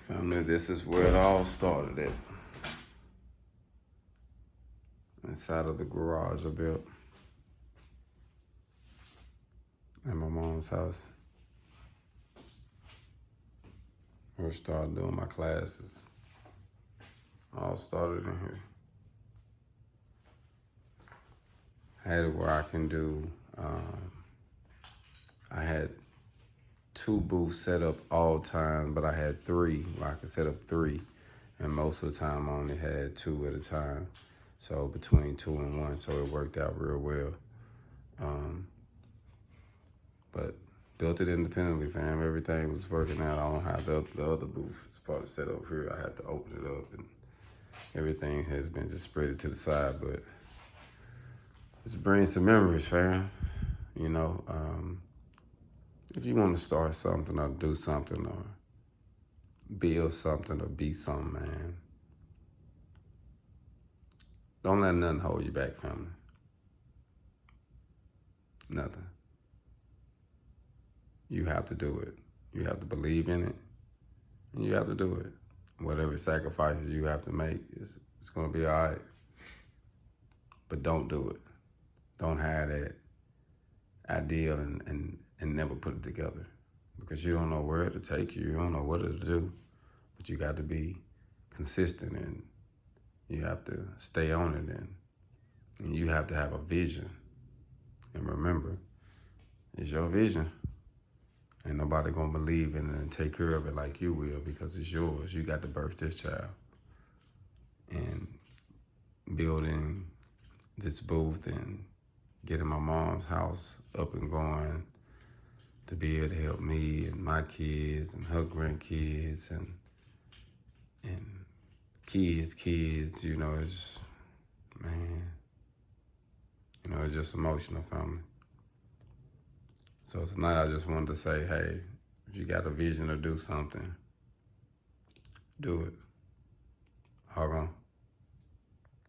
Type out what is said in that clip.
Family, this is where it all started at. Inside of the garage I built at my mom's house. First started doing my classes. All started in here. Had it where I can do, I had 2 booths set up all time, but I had 3 where I could set up 3. And most of the time I only had 2 at a time. So between 2 and 1, so it worked out real well. But built it independently, fam. Everything was working out. I don't have the other booth. It's part of set up here. I had to open it up, and everything has been just spread to the side. But just bring some memories, fam. You know, if you want to start something or do something or build something or be something, man, don't let nothing hold you back, family. Nothing. You have to do it. You have to believe in it, and you have to do it. Whatever sacrifices you have to make, it's going to be all right. But don't do it. Don't have that ideal and never put it together, because you don't know where it'll take you. You don't know what it'll do, but you got to be consistent, and you have to stay on it, and you have to have a vision. And remember, it's your vision. Ain't nobody gonna believe in it and take care of it like you will, because it's yours. You got to birth this child. And building this booth and getting my mom's house up and going to be able to help me and my kids and her grandkids and kids, you know, it's, man, you know, it's just emotional, family. So tonight I just wanted to say, hey, if you got a vision to do something, do it. Hold on.